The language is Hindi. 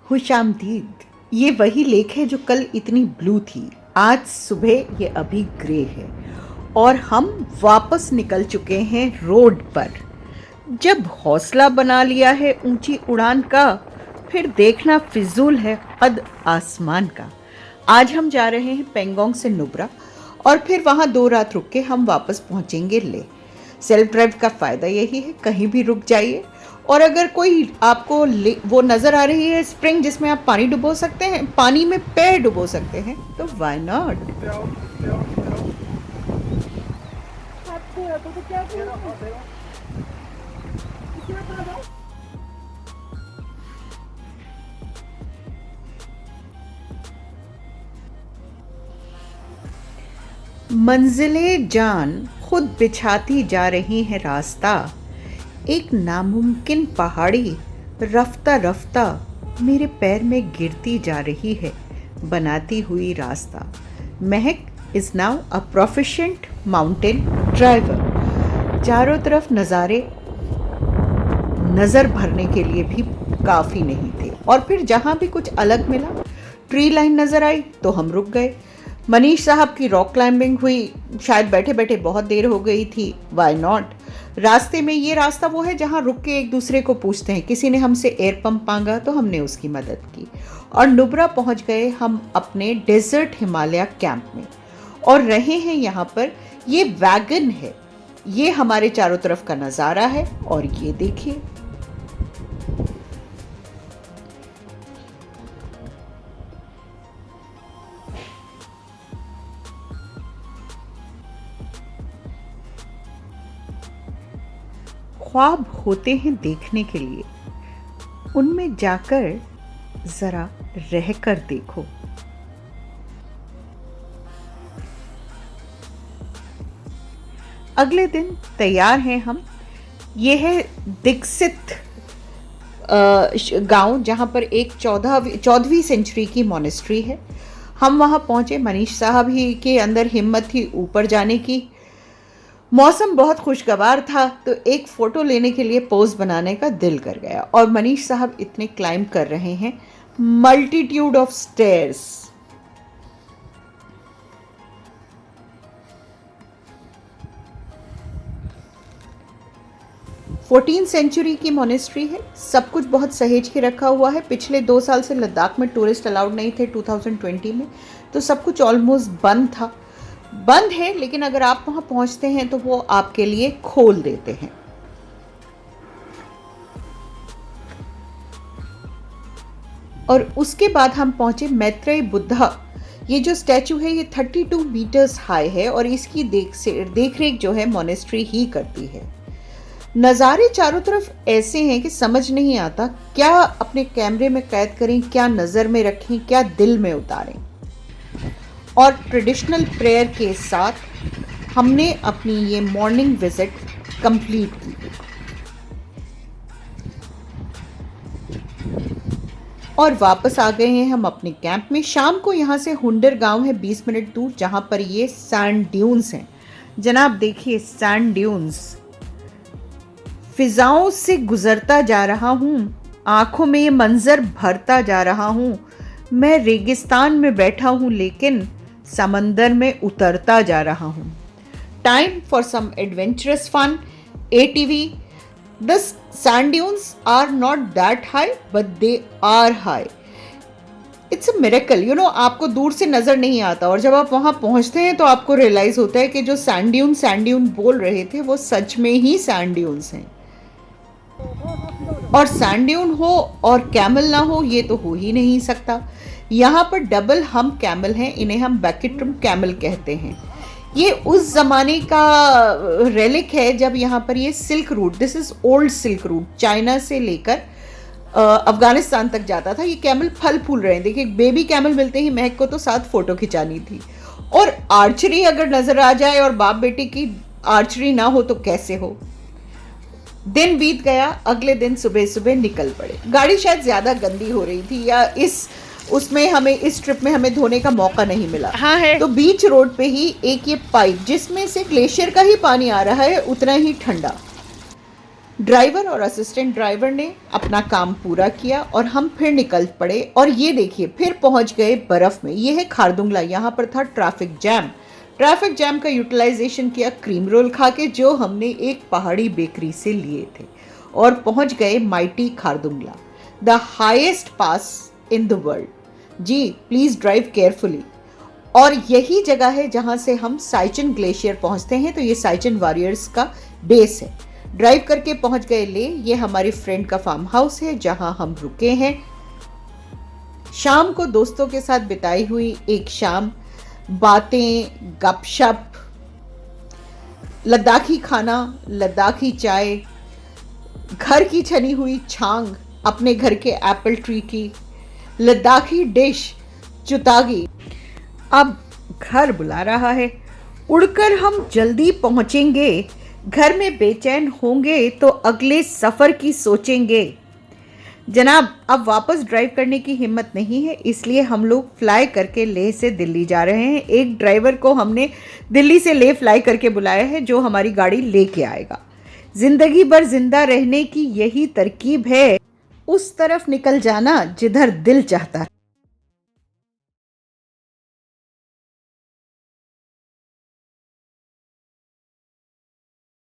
खुशामदीद। ये वही लेक है जो कल इतनी ब्लू थी, आज सुबह ये अभी ग्रे है और हम वापस निकल चुके हैं रोड पर। जब हौसला बना लिया है ऊंची उड़ान का, फिर देखना फिजूल है कद आसमान का। आज हम जा रहे हैं पेंगोंग से नुब्रा और फिर वहाँ 2 रात रुक के हम वापस पहुँचेंगे ले। सेल्फ ड्राइव का फ़ायदा यही है, कहीं भी रुक जाइए। और अगर कोई आपको वो नज़र आ रही है स्प्रिंग जिसमें आप पानी डुबो सकते हैं, पानी में पैर डुबो सकते हैं, तो व्हाई नॉट। मंजिले जान खुद बिछाती जा रही हैं रास्ता, एक नामुमकिन पहाड़ी रफ्ता रफ्ता मेरे पैर में गिरती जा रही है, बनाती हुई रास्ता। महक is now a proficient mountain driver. चारों तरफ नज़ारे नज़र भरने के लिए भी काफ़ी नहीं थे, और फिर जहाँ भी कुछ अलग मिला, ट्री लाइन नज़र आई तो हम रुक गए। मनीष साहब की रॉक क्लाइंबिंग हुई, शायद बैठे बैठे बहुत देर हो गई थी, व्हाई नॉट। रास्ते में ये रास्ता वो है जहाँ रुक के एक दूसरे को पूछते हैं, किसी ने हमसे एयर पंप मांगा तो हमने उसकी मदद की, और नुब्रा पहुँच गए हम अपने डेजर्ट हिमालय कैंप में और रहे हैं यहाँ पर। ये वैगन है, ये हमारे चारों तरफ का नज़ारा है, और ये देखिए ख्वाब होते हैं देखने के लिए, उनमें जाकर जरा रहकर देखो। अगले दिन तैयार हैं हम। ये है दीक्षित गांव, जहां पर एक 14वीं सेंचुरी की मॉनेस्ट्री है। हम वहां पहुंचे, मनीष साहब ही के अंदर हिम्मत थी ऊपर जाने की। मौसम बहुत खुशगवार था तो एक फ़ोटो लेने के लिए पोज बनाने का दिल कर गया, और मनीष साहब इतने क्लाइंब कर रहे हैं, multitude of stairs. Fourteen century की मॉनेस्ट्री है, सब कुछ बहुत सहेज के रखा हुआ है। पिछले 2 साल से लद्दाख में टूरिस्ट अलाउड नहीं थे 2020 में, तो सब कुछ ऑलमोस्ट बंद है, लेकिन अगर आप वहां पहुंचते हैं तो वो आपके लिए खोल देते हैं। और उसके बाद हम पहुंचे मैत्रेय बुद्धा। ये जो स्टैचू है ये 32 मीटर्स हाई है, और इसकी देख रेख जो है मॉनेस्ट्री ही करती है। नज़ारे चारों तरफ ऐसे हैं कि समझ नहीं आता क्या अपने कैमरे में कैद करें, क्या नज़र में रखें, क्या दिल में उतारें। और ट्रेडिशनल प्रेयर के साथ हमने अपनी ये मॉर्निंग विजिट कंप्लीट की और वापस आ गए हैं हम अपने कैंप में। शाम को यहाँ से हुंडर गांव है 20 मिनट दूर, जहाँ पर ये सैंड ड्यून्स हैं। जनाब देखिए सैंड ड्यून्स, फिजाओं से गुजरता जा रहा हूँ, आंखों में ये मंजर भरता जा रहा हूँ। मैं रेगिस्तान में बैठा हूँ लेकिन समंदर में उतरता जा रहा हूँ। Time for some adventurous fun, ATV। The sand dunes are not that high, but they are high. It's a miracle, you know, आपको दूर से नज़र नहीं आता, और जब आप वहाँ पहुँचते हैं तो आपको रियलाइज़ होता है कि जो सैंड ड्यून बोल रहे थे वो सच में ही सैंड ड्यून्स हैं। और सैंड ड्यून हो और कैमल ना हो ये तो हो ही नहीं सकता। यहाँ पर डबल हम कैमल हैं, इन्हें हम बैकेट्रम कैमल कहते हैं। ये उस ज़माने का रेलिक है जब यहाँ पर ये silk route, this is old silk route, China से लेकर अफ़गानिस्तान तक जाता था। ये कैमल फल फूल रहे हैं, देखिए बेबी कैमल मिलते ही महक को तो साथ फ़ोटो खिंचानी थी। और आर्चरी अगर नज़र आ जाए और बाप बेटी की आर्चरी ना हो तो कैसे हो। दिन बीत गया, अगले दिन सुबह सुबह निकल पड़े। गाड़ी शायद ज़्यादा गंदी हो रही थी, या इस ट्रिप में हमें धोने का मौका नहीं मिला। हाँ है। तो बीच रोड पे ही एक ये पाइप जिसमें से ग्लेशियर का ही पानी आ रहा है, उतना ही ठंडा। ड्राइवर और असिस्टेंट ड्राइवर ने अपना काम पूरा किया और हम फिर निकल पड़े। और ये देखिए फिर पहुंच गए बर्फ़ में। ये है खारदुंगला। यहाँ पर था ट्रैफिक जैम। ट्रैफिक जैम का यूटिलाइजेशन किया क्रीम रोल खा के, जो हमने एक पहाड़ी बेकरी से लिए थे, और पहुंच गए mighty Khardungla, the highest pass in the world. जी प्लीज़ ड्राइव केयरफुली। और यही जगह है जहाँ से हम साइचन ग्लेशियर पहुँचते हैं। तो ये साइचन वॉरियर्स का बेस है। ड्राइव करके पहुँच गए ले। ये हमारी फ्रेंड का फार्म हाउस है जहाँ हम रुके हैं। शाम को दोस्तों के साथ बिताई हुई एक शाम, बातें, गपशप, लद्दाखी खाना, लद्दाखी चाय, घर की छनी हुई छांग, अपने घर के एप्पल ट्री की, लद्दाखी डिश चुतागी। अब घर बुला रहा है। उड़कर हम जल्दी पहुंचेंगे। घर में बेचैन होंगे तो अगले सफ़र की सोचेंगे। जनाब अब वापस ड्राइव करने की हिम्मत नहीं है, इसलिए हम लोग फ्लाई करके लेह से दिल्ली जा रहे हैं। एक ड्राइवर को हमने दिल्ली से लेह फ्लाई करके बुलाया है, जो हमारी गाड़ी लेके आएगा। ज़िंदगी भर जिंदा रहने की यही तरकीब है, उस तरफ निकल जाना जिधर दिल चाहता है।